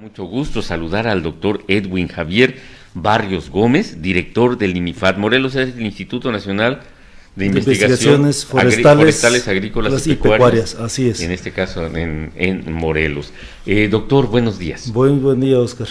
Mucho gusto saludar al doctor Edwin Javier Barrios Gómez, director del INIFAD. Morelos es el Instituto Nacional de Investigaciones Forestales, Agrícolas y Pecuarias, así es. En este caso en Morelos. Doctor, buenos días. Buen día, Oscar.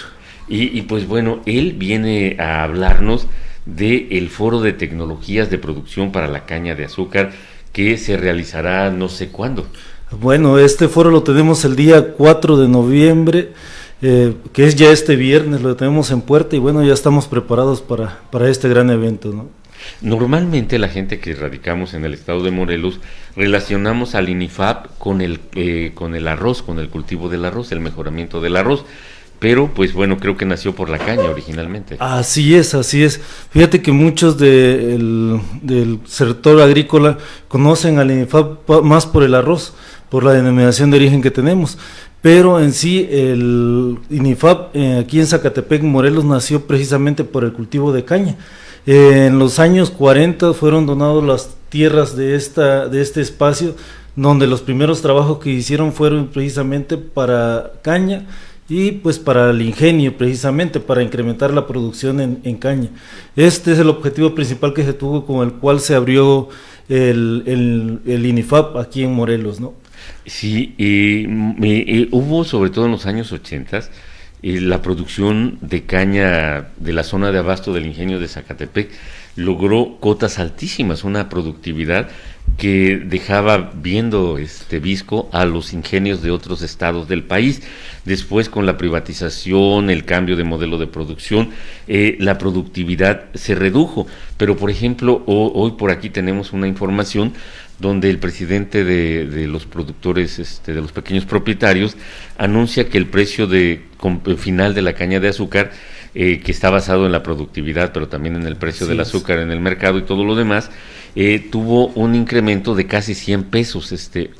Y pues bueno, él viene a hablarnos del Foro de Tecnologías de Producción para la Caña de Azúcar que se realizará no sé cuándo. Bueno, este foro lo tenemos el día 4 de noviembre, que es ya este viernes, lo tenemos en puerta y bueno, ya estamos preparados para este gran evento, ¿no? Normalmente la gente que radicamos en el estado de Morelos relacionamos al INIFAP con el arroz, con el cultivo del arroz, el mejoramiento del arroz. Pero, pues bueno, creo que nació por la caña originalmente. Así es. Fíjate que muchos del sector agrícola conocen al INIFAP más por el arroz, por la denominación de origen que tenemos. Pero en sí, el INIFAP aquí en Zacatepec, Morelos, nació precisamente por el cultivo de caña. En los años 40 fueron donadas las tierras de este espacio, donde los primeros trabajos que hicieron fueron precisamente para caña, y pues para el ingenio, precisamente para incrementar la producción en caña. Este es el objetivo principal que se tuvo, con el cual se abrió el INIFAP aquí en Morelos, ¿no? Sí, hubo sobre todo en los años 80 la producción de caña de la zona de abasto del ingenio de Zacatepec logró cotas altísimas, una productividad que dejaba viendo visco a los ingenios de otros estados del país. Después, con la privatización, el cambio de modelo de producción, la productividad se redujo. Pero, por ejemplo, hoy por aquí tenemos una información donde el presidente de los productores, de los pequeños propietarios, anuncia que el precio final de la caña de azúcar, que está basado en la productividad, pero también en el precio del azúcar en el mercado y todo lo demás, tuvo un incremento de casi 100 pesos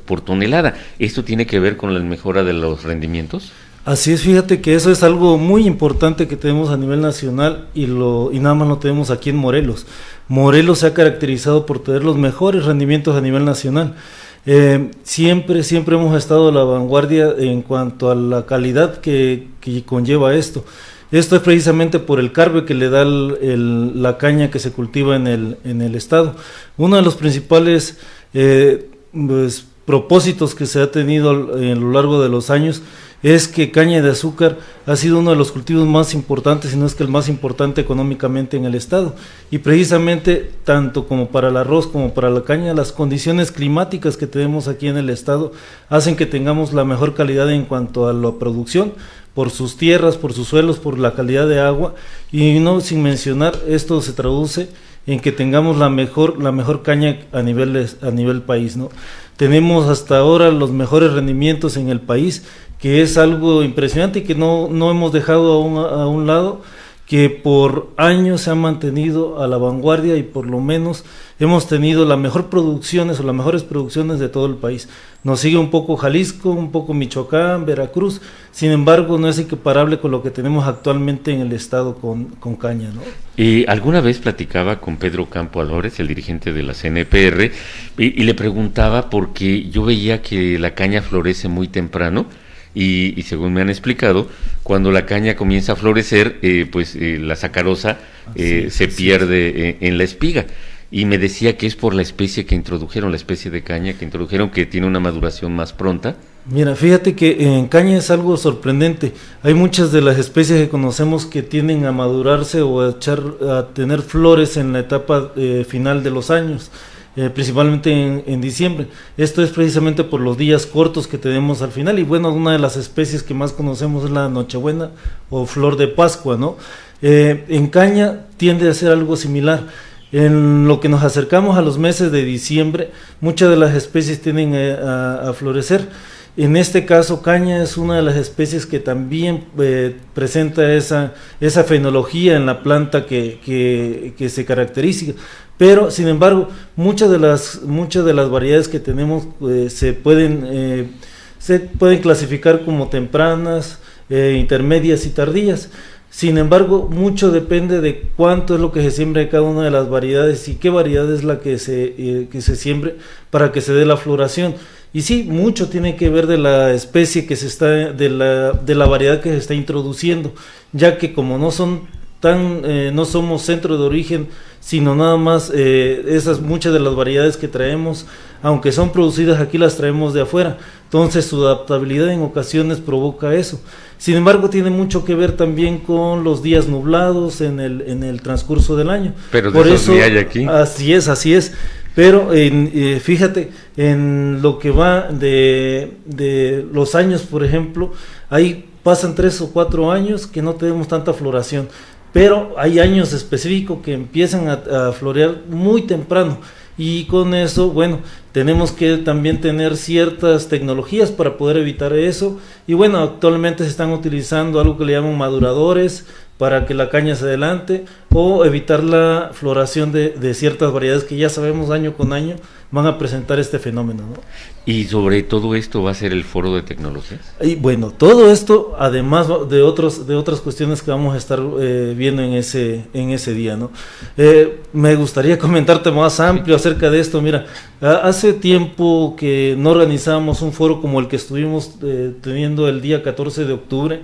por tonelada. ¿Esto tiene que ver con la mejora de los rendimientos? Así es, fíjate que eso es algo muy importante que tenemos a nivel nacional y nada más lo tenemos aquí en Morelos. Morelos se ha caracterizado por tener los mejores rendimientos a nivel nacional. Siempre hemos estado a la vanguardia en cuanto a la calidad que conlleva esto. Esto es precisamente por el carbe que le da la caña que se cultiva en el estado. Uno de los principales propósitos que se ha tenido a lo largo de los años es que caña de azúcar ha sido uno de los cultivos más importantes, si no es que el más importante económicamente en el estado. Y precisamente, tanto como para el arroz como para la caña, las condiciones climáticas que tenemos aquí en el estado hacen que tengamos la mejor calidad en cuanto a la producción, por sus tierras, por sus suelos, por la calidad de agua, y no sin mencionar, esto se traduce en que tengamos la mejor caña a nivel país, ¿no? Tenemos hasta ahora los mejores rendimientos en el país, que es algo impresionante y que no hemos dejado a un lado, que por años se ha mantenido a la vanguardia y por lo menos hemos tenido las mejores producciones de todo el país. Nos sigue un poco Jalisco, un poco Michoacán, Veracruz, sin embargo no es equiparable con lo que tenemos actualmente en el estado con caña, ¿no? Alguna vez platicaba con Pedro Campo Álvarez, el dirigente de la CNPR, y le preguntaba porque yo veía que la caña florece muy temprano. Y según me han explicado, cuando la caña comienza a florecer, la sacarosa se pierde en la espiga. Y me decía que es por la especie que introdujeron, la especie de caña que introdujeron, que tiene una maduración más pronta. Mira, fíjate que en caña es algo sorprendente. Hay muchas de las especies que conocemos que tienden a madurarse o a tener flores en la etapa final de los años. Principalmente en diciembre. Esto es precisamente por los días cortos que tenemos al final, y bueno, una de las especies que más conocemos es la Nochebuena o Flor de Pascua, ¿no? En caña tiende a ser algo similar. En lo que nos acercamos a los meses de diciembre, muchas de las especies tienden a florecer. En este caso, caña es una de las especies que también presenta esa fenología en la planta que se caracteriza. Pero, sin embargo, muchas de las variedades que tenemos se pueden clasificar como tempranas, intermedias y tardías. Sin embargo, mucho depende de cuánto es lo que se siembra de cada una de las variedades y qué variedad es la que se siembre para que se dé la floración. Y sí, mucho tiene que ver de la especie que se está, de la variedad que se está introduciendo, ya que como no son no somos centro de origen, sino nada más esas muchas de las variedades que traemos, aunque son producidas aquí, las traemos de afuera. Entonces su adaptabilidad en ocasiones provoca eso. Sin embargo, tiene mucho que ver también con los días nublados en el transcurso del año. Pero de esos ni hay aquí. Así es. Pero fíjate, en lo que va de los años, por ejemplo, ahí pasan 3 o 4 años que no tenemos tanta floración, pero hay años específicos que empiezan a florear muy temprano, y con eso, bueno, tenemos que también tener ciertas tecnologías para poder evitar eso. Y bueno, actualmente se están utilizando algo que le llaman maduradores para que la caña se adelante, o evitar la floración de ciertas variedades que ya sabemos año con año van a presentar este fenómeno, ¿no? Y sobre todo esto va a ser el foro de tecnologías. Y bueno, todo esto, además de otras cuestiones que vamos a estar viendo en ese día, ¿no? Me gustaría comentarte más amplio acerca de esto. Mira, hace tiempo que no organizábamos un foro como el que estuvimos teniendo el día 14 de octubre,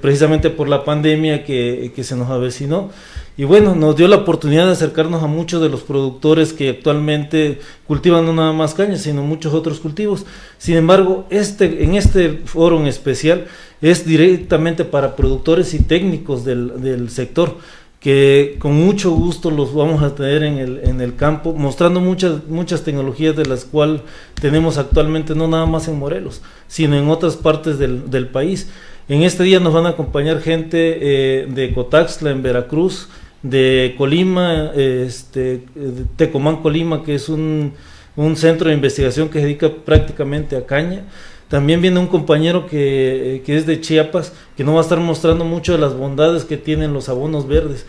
precisamente por la pandemia que se nos avecinó. Y bueno, nos dio la oportunidad de acercarnos a muchos de los productores que actualmente cultivan no nada más caña, sino muchos otros cultivos. Sin embargo, en este foro en especial es directamente para productores y técnicos del sector, que con mucho gusto los vamos a tener en el campo, mostrando muchas tecnologías de las cuales tenemos actualmente, no nada más en Morelos, sino en otras partes del país. En este día nos van a acompañar gente de Cotaxtla en Veracruz, de Colima, Tecomán, Colima, que es un centro de investigación que se dedica prácticamente a caña. También viene un compañero que es de Chiapas, que nos va a estar mostrando mucho de las bondades que tienen los abonos verdes.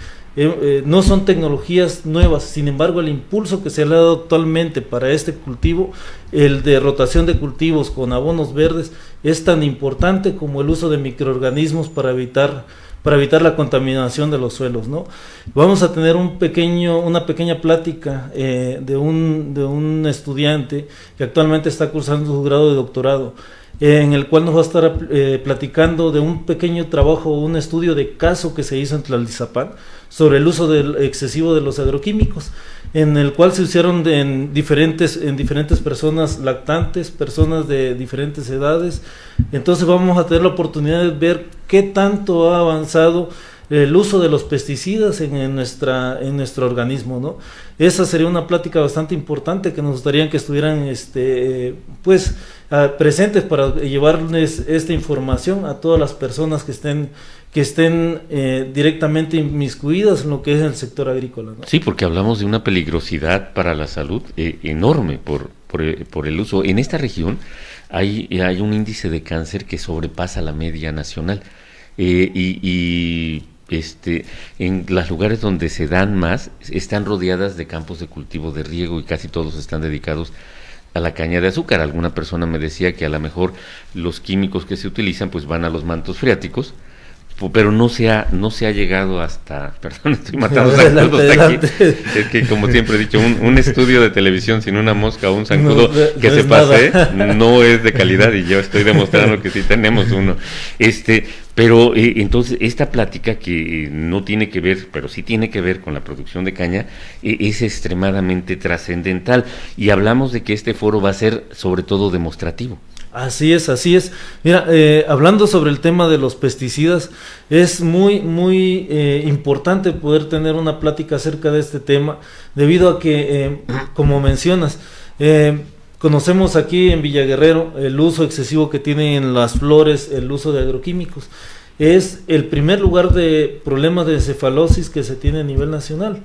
No son tecnologías nuevas, sin embargo el impulso que se le ha dado actualmente para este cultivo, el de rotación de cultivos con abonos verdes, es tan importante como el uso de microorganismos para evitar la contaminación de los suelos, ¿no? Vamos a tener una pequeña plática de un estudiante que actualmente está cursando su grado de doctorado, en el cual nos va a estar platicando de un pequeño trabajo, un estudio de caso que se hizo en Tlaltizapán sobre el uso excesivo de los agroquímicos, en el cual se usaron en diferentes personas lactantes, personas de diferentes edades. Entonces vamos a tener la oportunidad de ver qué tanto ha avanzado el uso de los pesticidas en nuestro organismo, ¿no? Esa sería una plática bastante importante que nos gustaría que estuvieran presentes para llevarles esta información a todas las personas que estén directamente inmiscuidas en lo que es el sector agrícola, ¿no? Sí, porque hablamos de una peligrosidad para la salud enorme por el uso. En esta región hay un índice de cáncer que sobrepasa la media nacional, en los lugares donde se dan más están rodeadas de campos de cultivo de riego, y casi todos están dedicados a la caña de azúcar. Alguna persona me decía que a lo mejor los químicos que se utilizan pues van a los mantos freáticos, pero no se ha llegado hasta, perdón, estoy matando zancudos aquí, es que como siempre he dicho, un estudio de televisión sin una mosca o un zancudo que se pase no es de calidad, y yo estoy demostrando que sí tenemos uno. Pero entonces esta plática, que no tiene que ver, pero sí tiene que ver con la producción de caña, es extremadamente trascendental, y hablamos de que este foro va a ser sobre todo demostrativo. Así es. Mira, hablando sobre el tema de los pesticidas, es muy importante poder tener una plática acerca de este tema, debido a que, como mencionas, conocemos aquí en Villaguerrero el uso excesivo que tienen en las flores, el uso de agroquímicos. Es el primer lugar de problemas de encefalosis que se tiene a nivel nacional.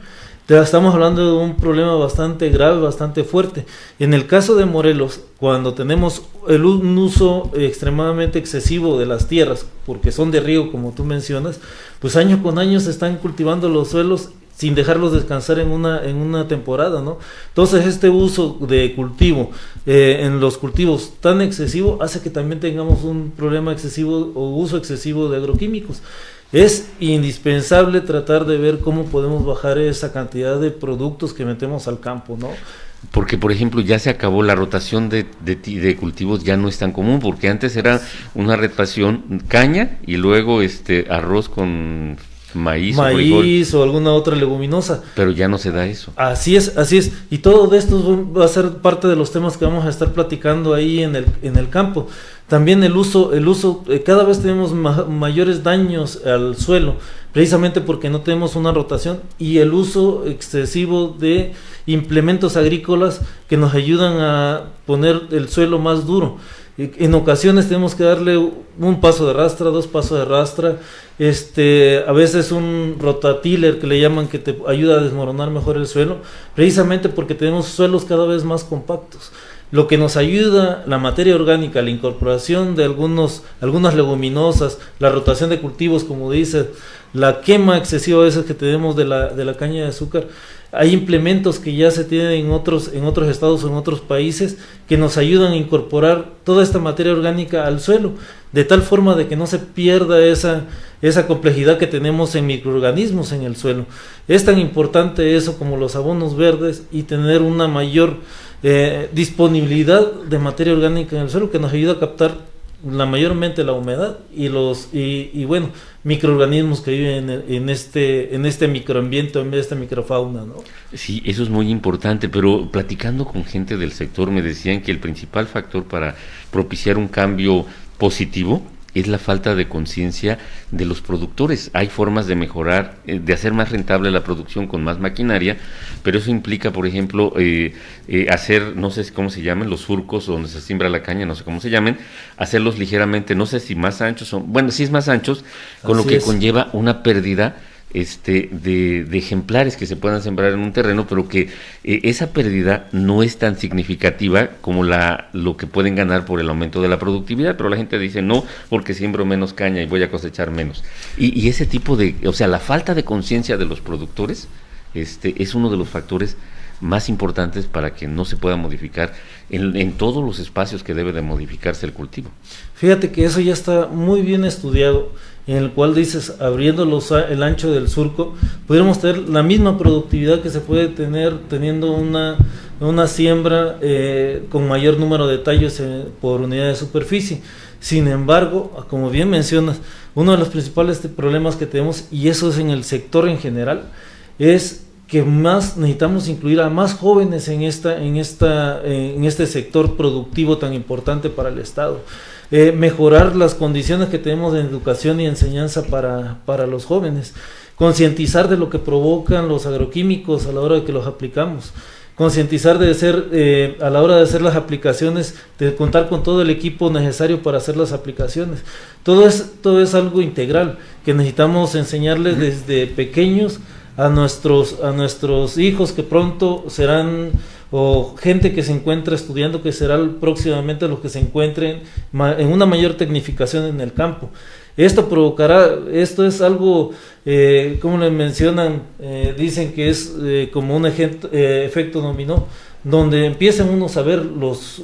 Estamos hablando de un problema bastante grave, bastante fuerte. En el caso de Morelos, cuando tenemos un uso extremadamente excesivo de las tierras, porque son de riego, como tú mencionas, pues año con año se están cultivando los suelos sin dejarlos descansar en una temporada, ¿no? Entonces este uso de cultivo, en los cultivos tan excesivo, hace que también tengamos un problema excesivo o uso excesivo de agroquímicos. Es indispensable tratar de ver cómo podemos bajar esa cantidad de productos que metemos al campo, ¿no? Porque, por ejemplo, ya se acabó la rotación de cultivos, ya no es tan común, porque antes era una rotación caña y luego arroz con maíz o frijol, o alguna otra leguminosa. pero ya no se da eso. Así es, así es. Y todo de esto va a ser parte de los temas que vamos a estar platicando ahí en el campo. También el uso, cada vez tenemos mayores daños al suelo, precisamente porque no tenemos una rotación, y el uso excesivo de implementos agrícolas que nos ayudan a poner el suelo más duro. En ocasiones tenemos que darle un paso de rastra, 2 pasos de rastra, a veces un rototiller que le llaman, que te ayuda a desmoronar mejor el suelo, precisamente porque tenemos suelos cada vez más compactos. Lo que nos ayuda, la materia orgánica, la incorporación de algunas leguminosas, la rotación de cultivos, como dice, la quema excesiva a veces que tenemos de la caña de azúcar. Hay implementos que ya se tienen en otros estados o en otros países que nos ayudan a incorporar toda esta materia orgánica al suelo, de tal forma de que no se pierda esa complejidad que tenemos en microorganismos en el suelo. Es tan importante eso como los abonos verdes y tener una mayor disponibilidad de materia orgánica en el suelo que nos ayuda a captar mayormente la humedad y bueno, microorganismos que viven en este microambiente, en esta microfauna, ¿no? Sí, eso es muy importante, pero platicando con gente del sector me decían que el principal factor para propiciar un cambio positivo es la falta de conciencia de los productores. Hay formas de mejorar, de hacer más rentable la producción con más maquinaria, pero eso implica, por ejemplo, hacer, no sé cómo se llaman, los surcos donde se siembra la caña, no sé cómo se llamen, hacerlos ligeramente, no sé si más anchos, bueno, sí es más anchos, con lo que conlleva una pérdida de ejemplares que se puedan sembrar en un terreno, pero que esa pérdida no es tan significativa como lo que pueden ganar por el aumento de la productividad, pero la gente dice no, porque siembro menos caña y voy a cosechar menos. Y ese tipo o sea, la falta de conciencia de los productores es uno de los factores más importantes para que no se pueda modificar en todos los espacios que debe de modificarse el cultivo. Fíjate que eso ya está muy bien estudiado, en el cual dices, abriendo el ancho del surco, pudiéramos tener la misma productividad que se puede tener teniendo una siembra con mayor número de tallos por unidad de superficie. Sin embargo, como bien mencionas, uno de los principales problemas que tenemos, y eso es en el sector en general, es que más necesitamos incluir a más jóvenes en este sector productivo tan importante para el Estado. Mejorar las condiciones que tenemos de educación y enseñanza para los jóvenes, concientizar de lo que provocan los agroquímicos a la hora de que los aplicamos, concientizar a la hora de hacer las aplicaciones, de contar con todo el equipo necesario para hacer las aplicaciones. Todo es algo integral que necesitamos enseñarles desde pequeños a nuestros hijos, que pronto serán, o gente que se encuentra estudiando, que será próximamente los que se encuentren en una mayor tecnificación en el campo. Esto es algo, como le mencionan, dicen que es como un efecto dominó, donde empiezan unos a ver los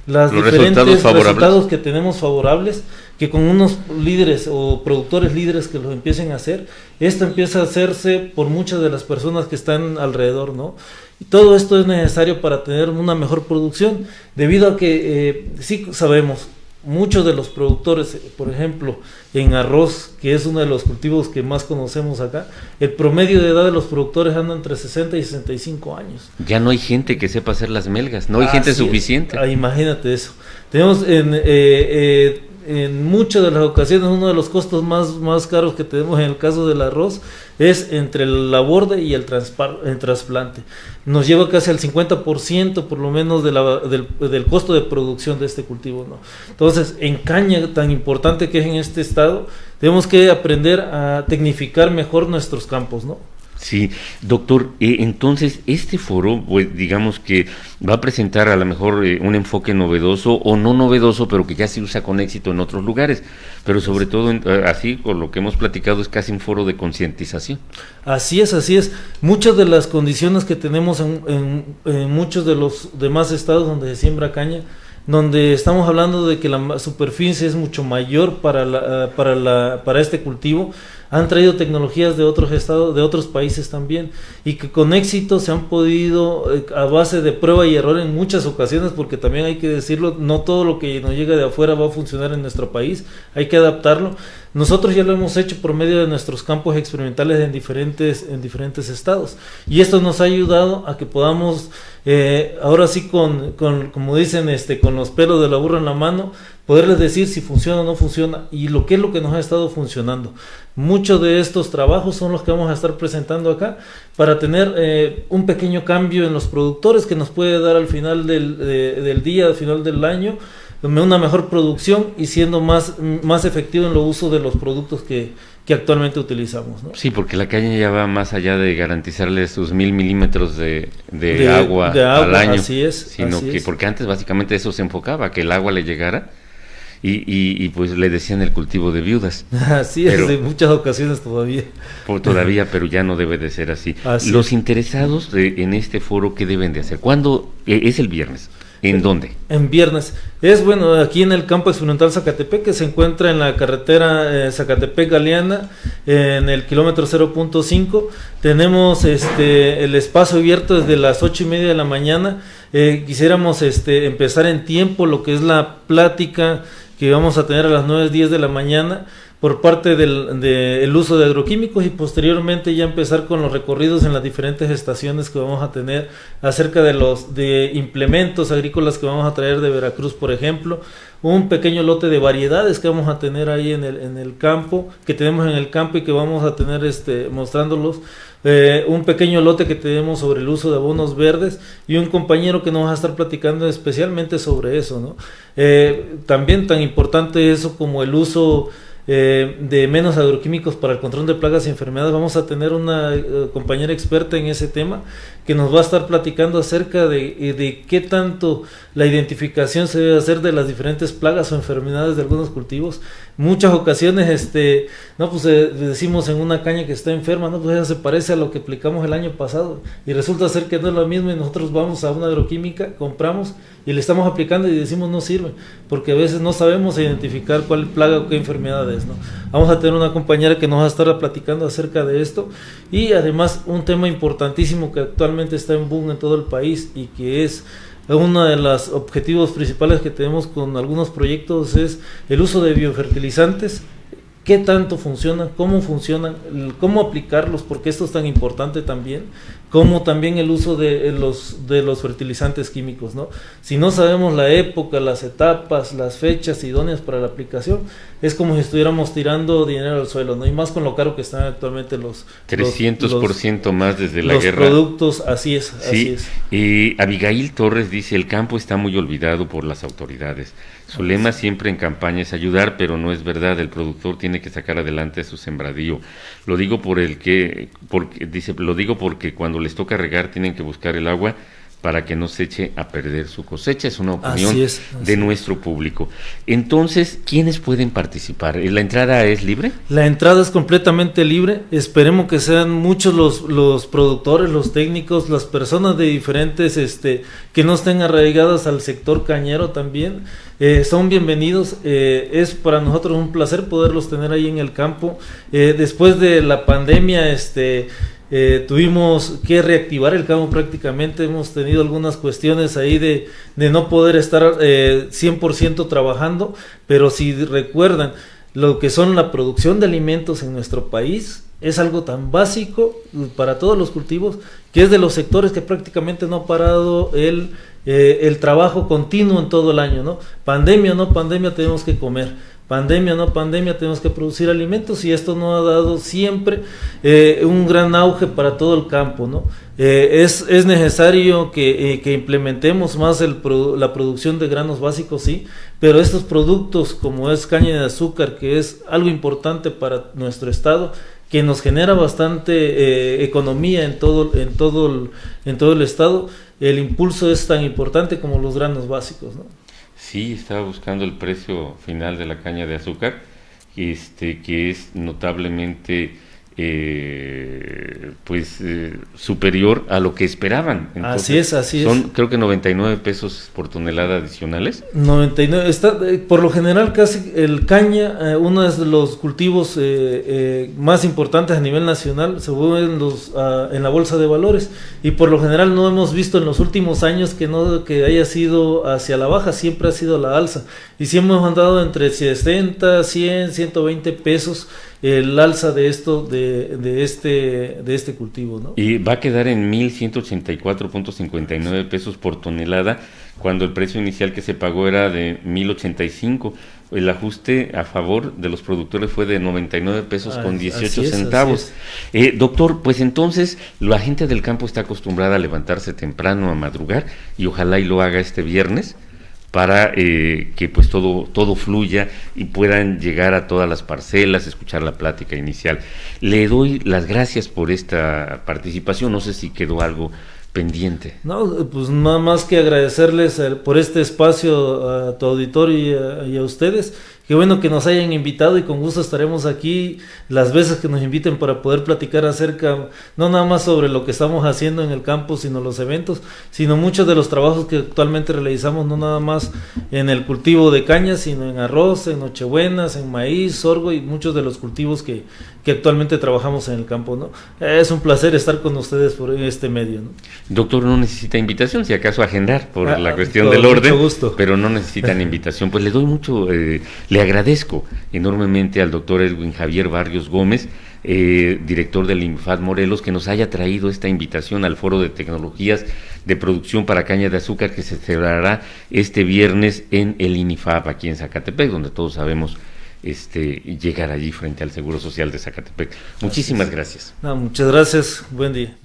diferentes resultados que tenemos favorables, que con unos líderes o productores líderes que los empiecen a hacer, esto empieza a hacerse por muchas de las personas que están alrededor, ¿no? Y todo esto es necesario para tener una mejor producción, debido a que sí sabemos, muchos de los productores, por ejemplo, en arroz, que es uno de los cultivos que más conocemos acá, el promedio de edad de los productores anda entre 60 y 65 años. Ya no hay gente que sepa hacer las melgas, no hay gente suficiente. Imagínate eso. Tenemos en muchas de las ocasiones uno de los costos más caros que tenemos en el caso del arroz es entre el aborde y el trasplante. Nos lleva casi al 50% por lo menos del costo de producción de este cultivo, ¿no? Entonces, en caña, tan importante que es en este estado, tenemos que aprender a tecnificar mejor nuestros campos, ¿no? Sí, doctor, entonces este foro, pues, digamos que va a presentar a lo mejor un enfoque novedoso o no novedoso, pero que ya se usa con éxito en otros lugares, pero sobre todo, así, con lo que hemos platicado, es casi un foro de concientización. Así es. Muchas de las condiciones que tenemos en muchos de los demás estados donde se siembra caña donde estamos hablando de que la superficie es mucho mayor para este cultivo. Han traído tecnologías de otros estados, de otros países también, y que con éxito se han podido, a base de prueba y error en muchas ocasiones, porque también hay que decirlo, no todo lo que nos llega de afuera va a funcionar en nuestro país, hay que adaptarlo. Nosotros ya lo hemos hecho por medio de nuestros campos experimentales en diferentes estados, y esto nos ha ayudado a que podamos, ahora sí como dicen, con los pelos de la burra en la mano, poderles decir si funciona o no funciona, y lo que nos ha estado funcionando. Muchos de estos trabajos son los que vamos a estar presentando acá para tener un pequeño cambio en los productores que nos puede dar al final del día, al final del año, una mejor producción y siendo más efectivo en el uso de los productos que actualmente utilizamos, ¿no? Sí, porque la caña ya va más allá de garantizarle sus 1000 milímetros de agua al año, así es, sino que porque antes básicamente eso se enfocaba, que el agua le llegara y pues le decían el cultivo de viudas. Así es, en muchas ocasiones todavía. Todavía, pero ya no debe de ser así. Los interesados en este foro, ¿qué deben de hacer? ¿Cuándo? Es el viernes. ¿En dónde? En viernes. Es aquí en el campo experimental Zacatepec, que se encuentra en la carretera Zacatepec-Galeana, en el kilómetro 0.5. Tenemos el espacio abierto desde las 8:30 de la mañana. Quisiéramos empezar en tiempo lo que es la plática que vamos a tener a las 9:10 de la mañana por parte del uso de agroquímicos, y posteriormente ya empezar con los recorridos en las diferentes estaciones que vamos a tener acerca de implementos agrícolas que vamos a traer de Veracruz, por ejemplo, un pequeño lote de variedades que vamos a tener ahí en el campo, que tenemos en el campo y que vamos a tener mostrándolos, un pequeño lote que tenemos sobre el uso de abonos verdes, y un compañero que nos va a estar platicando especialmente sobre eso, ¿no? También tan importante eso como el uso de menos agroquímicos para el control de plagas y enfermedades. Vamos a tener una compañera experta en ese tema que nos va a estar platicando acerca de qué tanto la identificación se debe hacer de las diferentes plagas o enfermedades de algunos cultivos. Muchas ocasiones decimos en una caña que está enferma, pues ella se parece a lo que aplicamos el año pasado, y resulta ser que no es lo mismo, y nosotros vamos a una agroquímica, compramos y le estamos aplicando y decimos no sirve, porque a veces no sabemos identificar cuál plaga o qué enfermedad es, ¿no? Vamos a tener una compañera que nos va a estar platicando acerca de esto, y además un tema importantísimo que actualmente está en boom en todo el país y que es uno de los objetivos principales que tenemos con algunos proyectos, es el uso de biofertilizantes. ¿Qué tanto funcionan? ¿Cómo funcionan? ¿Cómo aplicarlos? Porque esto es tan importante también, como también el uso de los fertilizantes químicos, ¿no? Si no sabemos la época, las etapas, las fechas idóneas para la aplicación, es como si estuviéramos tirando dinero al suelo, ¿no? Y más con lo caro que están actualmente los 300% más desde la guerra. Los productos, así es. Y Abigail Torres dice: el campo está muy olvidado por las autoridades. Su lema siempre en campaña es ayudar, pero no es verdad. El productor tiene que sacar adelante su sembradío. Lo digo porque cuando les toca regar tienen que buscar el agua para que no se eche a perder su cosecha. Es una opinión de nuestro público. Entonces, ¿quiénes pueden participar? ¿La entrada es libre? La entrada es completamente libre. Esperemos que sean muchos los productores, los técnicos, las personas de diferentes, que no estén arraigadas al sector cañero también. Son bienvenidos. Es para nosotros un placer poderlos tener ahí en el campo. Después de la pandemia, tuvimos que reactivar el campo prácticamente. Hemos tenido algunas cuestiones ahí de no poder estar 100% trabajando, pero si recuerdan lo que son la producción de alimentos en nuestro país, es algo tan básico para todos los cultivos, que es de los sectores que prácticamente no ha parado el trabajo continuo en todo el año, ¿no? Pandemia o no pandemia, tenemos que comer. Pandemia o no pandemia, tenemos que producir alimentos, y esto nos ha dado siempre un gran auge para todo el campo, ¿no? Es necesario que implementemos más la producción de granos básicos, sí, pero estos productos como es caña de azúcar, que es algo importante para nuestro estado, que nos genera bastante economía en todo el estado, el impulso es tan importante como los granos básicos, ¿no? Sí, estaba buscando el precio final de la caña de azúcar, que es notablemente superior a lo que esperaban. Entonces, así es. Son creo que 99 pesos por tonelada adicionales. 99, por lo general casi el caña, uno de los cultivos más importantes a nivel nacional, se mueven en la bolsa de valores, y por lo general no hemos visto en los últimos años que haya sido hacia la baja, siempre ha sido la alza, y siempre hemos andado entre 60, 100, 120 pesos el alza de este cultivo, ¿no? Y va a quedar en 1,184.59 pesos por tonelada, cuando el precio inicial que se pagó era de 1,085. El ajuste a favor de los productores fue de 99 pesos con 18 centavos. Doctor, pues entonces la gente del campo está acostumbrada a levantarse temprano, a madrugar, y ojalá y lo haga este viernes, para que pues todo fluya y puedan llegar a todas las parcelas, escuchar la plática inicial. Le doy las gracias por esta participación. No sé si quedó algo pendiente. No, pues nada más que agradecerles por este espacio a tu auditorio y a ustedes. Qué bueno que nos hayan invitado, y con gusto estaremos aquí las veces que nos inviten para poder platicar acerca, no nada más sobre lo que estamos haciendo en el campo, sino los eventos, sino muchos de los trabajos que actualmente realizamos, no nada más en el cultivo de caña, sino en arroz, en nochebuenas, en maíz, sorgo y muchos de los cultivos que actualmente trabajamos en el campo, ¿no? Es un placer estar con ustedes por este medio, ¿no? Doctor, no necesita invitación, si acaso agendar por la cuestión del orden, gusto. Pero no necesitan invitación. Pues le doy mucho, le agradezco enormemente al doctor Edwin Javier Barrios Gómez, director del INIFAP Morelos, que nos haya traído esta invitación al Foro de Tecnologías de Producción para Caña de Azúcar, que se celebrará este viernes en el INIFAP, aquí en Zacatepec, donde todos sabemos llegar allí frente al Seguro Social de Zacatepec. Muchísimas gracias. No, muchas gracias, buen día.